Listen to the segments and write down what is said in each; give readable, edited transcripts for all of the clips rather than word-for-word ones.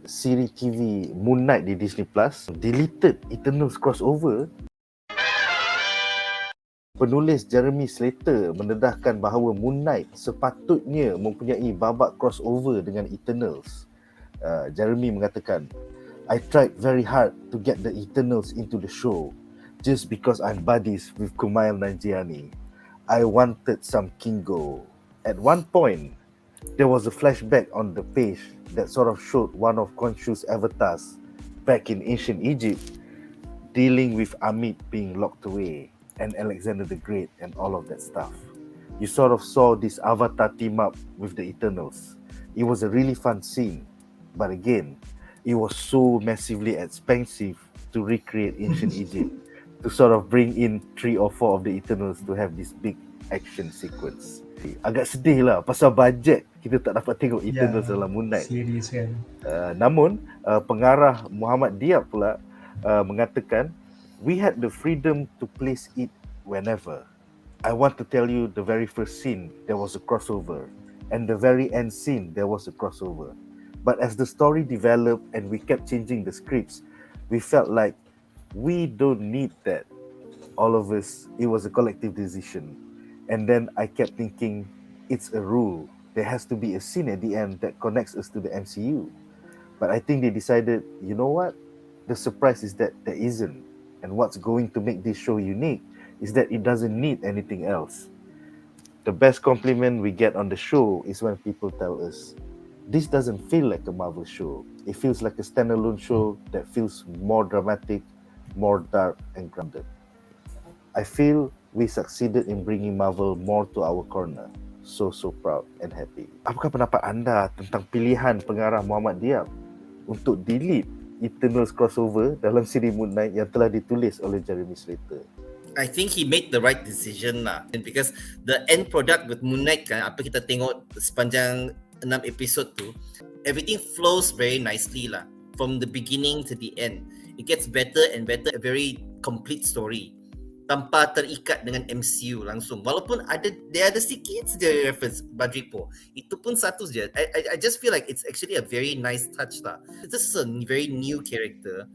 siri TV Moon Knight di Disney Plus, deleted Eternals crossover. Penulis Jeremy Slater mendedahkan bahawa Moon Knight sepatutnya mempunyai babak crossover dengan Eternals. Jeremy mengatakan, I tried very hard to get the Eternals into the show just because I'm buddies with Kumail Nanjiani. I wanted some Kingo. At one point, there was a flashback on the page that sort of showed one of Khonshu's avatars back in ancient Egypt dealing with Amit being locked away and Alexander the Great and all of that stuff. You sort of saw this avatar team up with the Eternals. It was a really fun scene, but again, it was so massively expensive to recreate ancient Egypt, to sort of bring in 3 or 4 of the Eternals to have this big action sequence. Agak sedih lah, pasal bajet kita tak dapat tengok Eternals dalam Moon Knight. Serius kan. Namun, pengarah Mohamed Diab pula mengatakan, we had the freedom to place it whenever. I want to tell you, the very first scene, there was a crossover. And the very end scene, there was a crossover. But as the story developed and we kept changing the scripts, we felt like we don't need that. All of us, it was a collective decision. And then I kept thinking, it's a rule. There has to be a scene at the end that connects us to the MCU. But I think they decided, you know what? The surprise is that there isn't. And what's going to make this show unique is that it doesn't need anything else. The best compliment we get on the show is when people tell us, this doesn't feel like a Marvel show. It feels like a standalone show that feels more dramatic, more dark and grounded. I feel we succeeded in bringing Marvel more to our corner. So proud and happy. Apakah pendapat anda tentang pilihan pengarah Mohamed Diab untuk delete Eternals crossover dalam siri Moon Knight yang telah ditulis oleh Jeremy Slater? I think he made the right decision lah. And because the end product with Moon Knight kan, apa kita tengok sepanjang 6 episod tu, everything flows very nicely lah. From the beginning to the end. It gets better and better, a very complete story. Tanpa terikat dengan MCU langsung. Walaupun dia ada sikit saja reference Badripo. Itu pun satu saja. I just feel like it's actually a very nice touch lah. This is a very new character.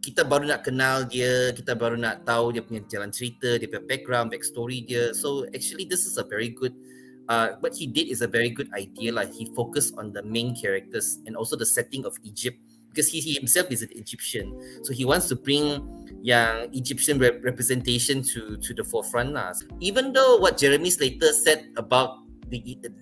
Kita baru nak kenal dia, kita baru nak tahu dia punya jalan cerita, dia punya background, backstory dia. So actually this is a very good, what he did is a very good idea lah. He focused on the main characters and also the setting of Egypt. Because he himself is an Egyptian. So he wants to bring yang Egyptian representation to the forefront lah. Even though what Jeremy Slater said about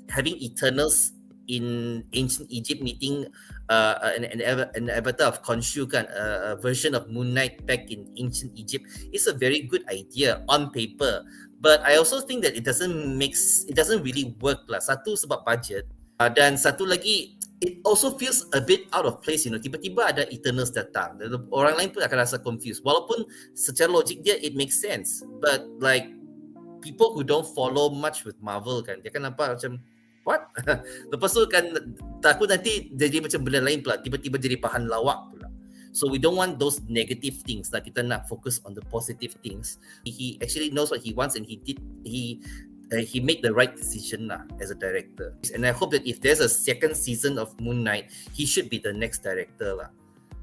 having Eternals in ancient Egypt meeting an avatar of Khonshu kan, a version of Moon Knight back in ancient Egypt, is a very good idea on paper. But I also think that it doesn't really work lah. Satu sebab budget, dan satu lagi, it also feels a bit out of place, you know. Tiba-tiba ada Eternals datang, orang lain pun akan rasa confused. Walaupun secara logik dia it makes sense, but like people who don't follow much with Marvel kan, dia kan nampak macam what? Lepas tu kan takut nanti jadi macam benda lain pula, tiba-tiba jadi bahan lawak pula. So we don't want those negative things. Like kita nak focus on the positive things. He actually knows what he wants, and he made the right decision lah as a director. And I hope that if there's a second season of Moon Knight, he should be the next director lah,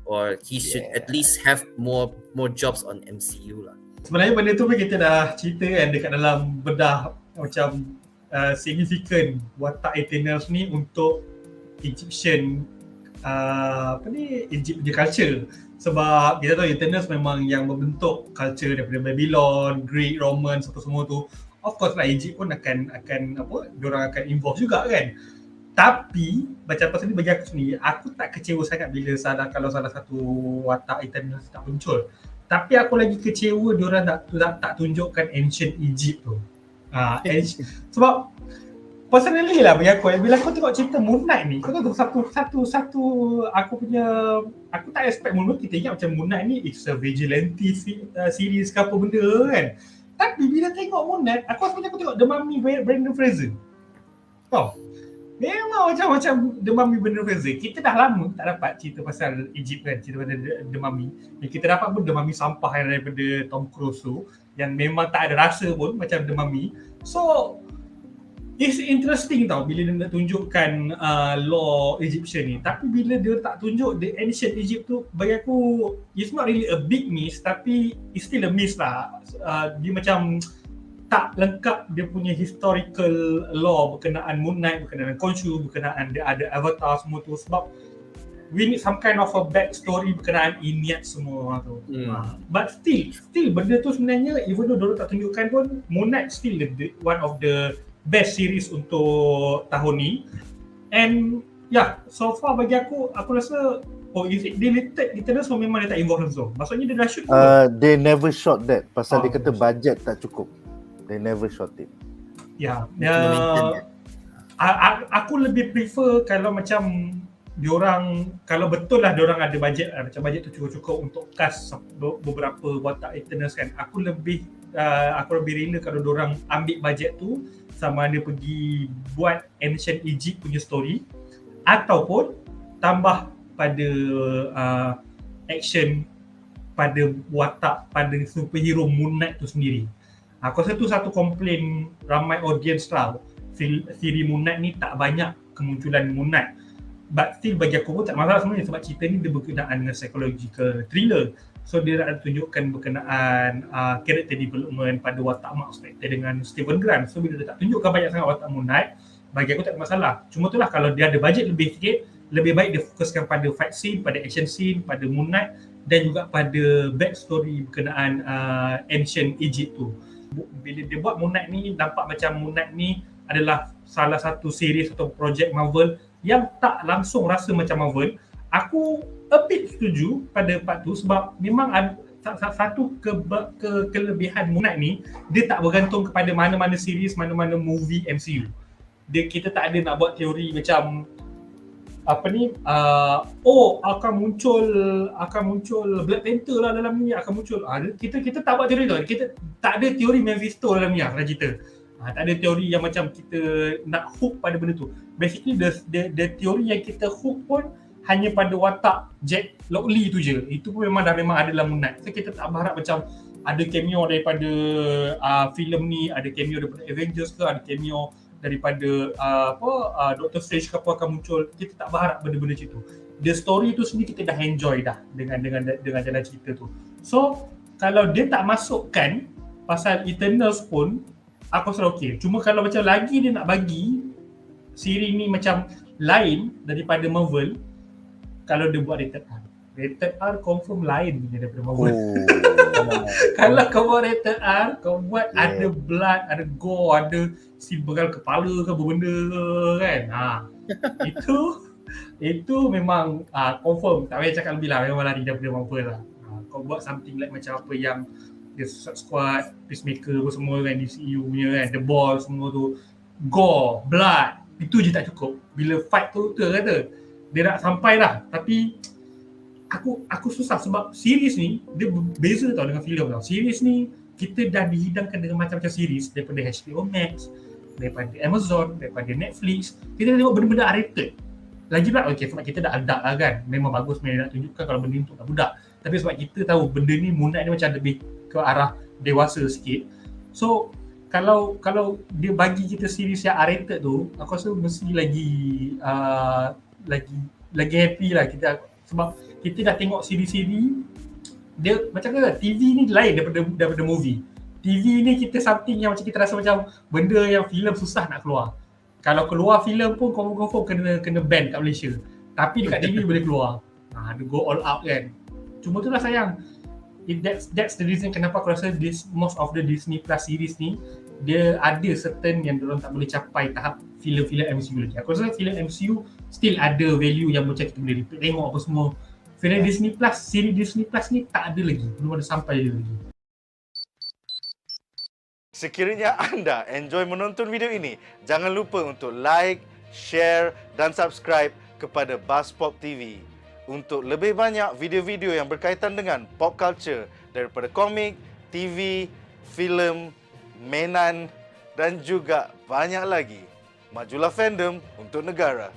or he should at least have more jobs on MCU lah. Sebenarnya benda tu pun kita dah cerita kan dekat dalam bedah macam signifikan watak Eternals ni untuk Egyptian Egypt culture. Sebab kita tahu Eternals memang yang membentuk culture daripada Babylon, Greek, Roman, semua tu. Of course lah Egypt pun akan diorang akan involve juga kan. Tapi macam pasal ni bagi aku sendiri, aku tak kecewa sangat bila kalau salah satu watak Eternals tak muncul. Tapi aku lagi kecewa diorang tak tunjukkan ancient Egypt tu. Sebab personally lah bagi aku, bila aku tengok cerita Moon Knight ni, kau tahu satu aku tak expect Moon Knight. Kita ingat macam Moon Knight ni it's a vigilante series ke apa benda kan. Tapi bila tengok Moon Knight, aku rasa macam aku tengok The Mummy Brendan Fraser. Memang macam The Mummy Brendan Fraser. Kita dah lama tak dapat cerita pasal Egypt kan, cerita pasal The Mummy. Yang kita dapat pun The Mummy sampah yang daripada Tom Cruise tu, yang memang tak ada rasa pun macam The Mummy. So It's interesting tau bila dia nak tunjukkan law Egyptian ni. Tapi bila dia tak tunjuk the ancient Egypt tu, bagi aku it's not really a big miss, tapi it's still a miss lah. Dia macam tak lengkap dia punya historical law berkenaan Moon Knight, berkenaan Khonshu, berkenaan dia ada avatar semua tu, sebab we need some kind of a backstory berkenaan Inyat semua tu. But still benda tu sebenarnya, even though diorang tak tunjukkan pun, Moon Knight still one of the best series untuk tahun ni. And so far bagi aku rasa is it deleted Eternals so memang dia tak involve langsung. Maksudnya dia dah shoot They never shot that pasal dia kata budget tak cukup. They never shot it. Aku lebih prefer kalau macam diorang, kalau betul lah diorang ada budget, macam budget tu cukup-cukup untuk cast beberapa watak Eternals kan. Aku lebih rela kalau diorang ambil budget tu sama ada pergi buat ancient Egypt punya story ataupun tambah pada action pada watak, pada superhero Moon Knight tu sendiri. Aku rasa tu satu komplain ramai audience lah. Siri Moon Knight ni tak banyak kemunculan Moon Knight. But still bagi aku pun tak masalah sebenarnya sebab cerita ni dia berkenaan dengan psychological thriller. So dia nak tunjukkan berkenaan character development pada watak Mark Spector dengan Stephen Grant. So bila dia tak tunjukkan banyak sangat watak Moon Knight, bagi aku tak ada masalah. Cuma itulah kalau dia ada budget lebih sikit, lebih baik dia fokuskan pada fight scene, pada action scene, pada Moon Knight dan juga pada backstory berkenaan ancient Egypt tu. Bila dia buat Moon Knight ni, nampak macam Moon Knight ni adalah salah satu series atau projek Marvel yang tak langsung rasa macam Marvel. Aku a bit setuju pada part tu sebab memang ada satu kelebihan Moon Knight ni, dia tak bergantung kepada mana-mana series, mana-mana movie MCU. Kita tak ada nak buat teori macam akan muncul Black Panther lah dalam ni, akan muncul kita tak buat teori tu. Kita tak ada teori Mephisto dalam ni lah kita. Tak ada teori yang macam kita nak hook pada benda tu. Basically the teori yang kita hook pun hanya pada watak Jack Lockley tu je. Itu pun memang ada dalam Moon Knight. So kita tak berharap macam ada cameo daripada filem ni, ada cameo daripada Avengers ke, ada cameo daripada Doctor Strange ke apa akan muncul. Kita tak berharap benda-benda macam tu. The story tu sendiri kita dah enjoy dah dengan jalan cerita tu. So kalau dia tak masukkan pasal Eternals pun aku rasa okey. Cuma kalau macam lagi dia nak bagi siri ni macam lain daripada Marvel, kalau dia buat rated R confirm lain punya daripada Marvel. Kalau kau buat rated R, kau buat ada blood, ada gore, ada si begal kepala ke benda kan. Itu memang confirm. Tak payah cakap lebih lah, memang lari daripada Marvel lah. Kau buat something like macam apa yang The Suicide Squad, Peacemaker semua kan, DCU punya kan, The Ball semua tu, gore, blood, itu je tak cukup. Bila fight tu kata dia nak sampai lah, tapi aku susah sebab series ni dia beza tau dengan filem tau. Series ni kita dah dihidangkan dengan macam-macam series daripada HBO Max, daripada Amazon, daripada Netflix. Kita tengok benda-benda R-rated. Lagi pula sebab kita dah adult lah kan. Memang bagus sebenarnya nak tunjukkan kalau benda ni untuk budak. Tapi sebab kita tahu benda ni Moon Knight ni macam lebih ke arah dewasa sikit. So kalau dia bagi kita series yang R-rated tu, aku rasa mesti lagi happy lah kita, sebab kita dah tengok siri-siri dia macam kata TV ni lain daripada movie. TV ni kita something yang macam kita rasa macam benda yang filem susah nak keluar. Kalau keluar filem pun confirm kena ban kat Malaysia. Tapi dekat TV boleh keluar. Dia go all out kan. Cuma tu lah sayang. That's the reason kenapa aku rasa most of the Disney Plus series ni dia ada certain yang diorang tak boleh capai tahap filem-filem MCU lagi. Aku rasa filem MCU still ada value yang macam kita boleh repeat tengok apa semua. Filem Disney Plus, siri Disney Plus ni tak ada lagi. Belum ada sampai dia lagi. Sekiranya anda enjoy menonton video ini, jangan lupa untuk like, share dan subscribe kepada BuzzPOP TV untuk lebih banyak video-video yang berkaitan dengan pop culture daripada komik, TV, filem, mainan dan juga banyak lagi. Majulah fandom untuk negara.